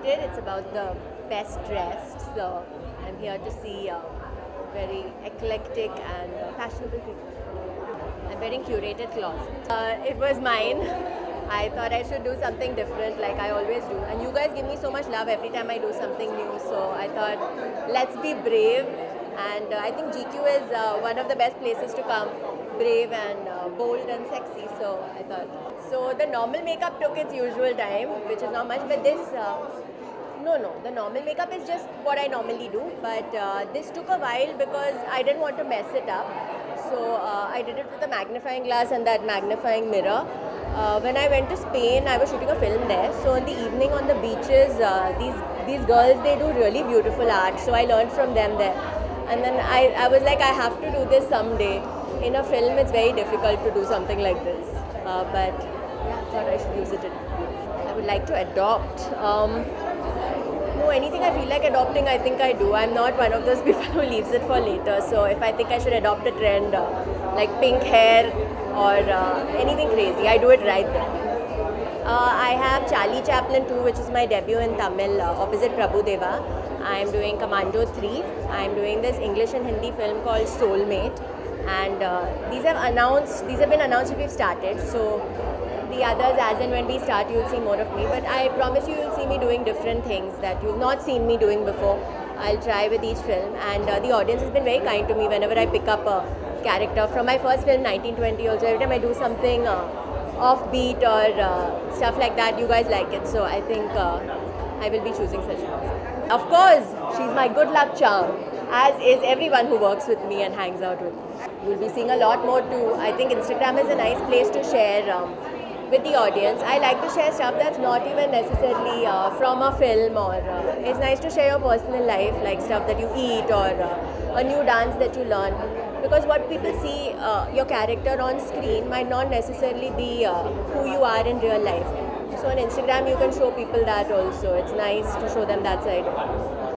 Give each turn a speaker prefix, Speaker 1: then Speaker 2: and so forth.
Speaker 1: nominated. It's about the best dressed. So I'm here to see very eclectic and fashionable people. I'm wearing curated clothes. It was mine. I thought I should do something different like I always do. And you guys give me so much love every time I do something new. So I thought, let's be brave. And I think GQ is one of the best places to come. Brave and bold and sexy. So I thought. So the normal makeup took its usual time, which is not much. But this, no. The normal makeup is just what I normally do. But this took a while because I didn't want to mess it up. So I did it with a magnifying glass and that magnifying mirror. When I went to Spain, I was shooting a film there. So in the evening on the beaches, these girls, they do really beautiful art. So I learned from them there. And then I was like, I have to do this someday. In a film, it's very difficult to do something like this. But yeah, I thought I should use it. I would like to adopt. No, anything I feel like adopting, I think I do. I'm not one of those people who leaves it for later. So if I think I should adopt a trend, like pink hair or anything crazy, I do it right then. I have Charlie Chaplin 2, which is my debut in Tamil, opposite Prabhu Deva. I'm doing Commando 3. I'm doing this English and Hindi film called Soulmate. And these have been announced if we've started. So the others, as and when we start, you'll see more of me. But I promise you'll see me doing different things that you've not seen me doing before. I'll try with each film. And the audience has been very kind to me whenever I pick up a character. From my first film, 1920 also, every time I do something offbeat or stuff like that, you guys like it. So I think I will be choosing such ones. Of course, she's my good luck charm, as is everyone who works with me and hangs out with me. You'll be seeing a lot more too. I think Instagram is a nice place to share with the audience. I like to share stuff that's not even necessarily from a film, or it's nice to share your personal life, like stuff that you eat or a new dance that you learn. Because what people see your character on screen might not necessarily be who you are in real life. So on Instagram you can show people that also. It's nice to show them that side.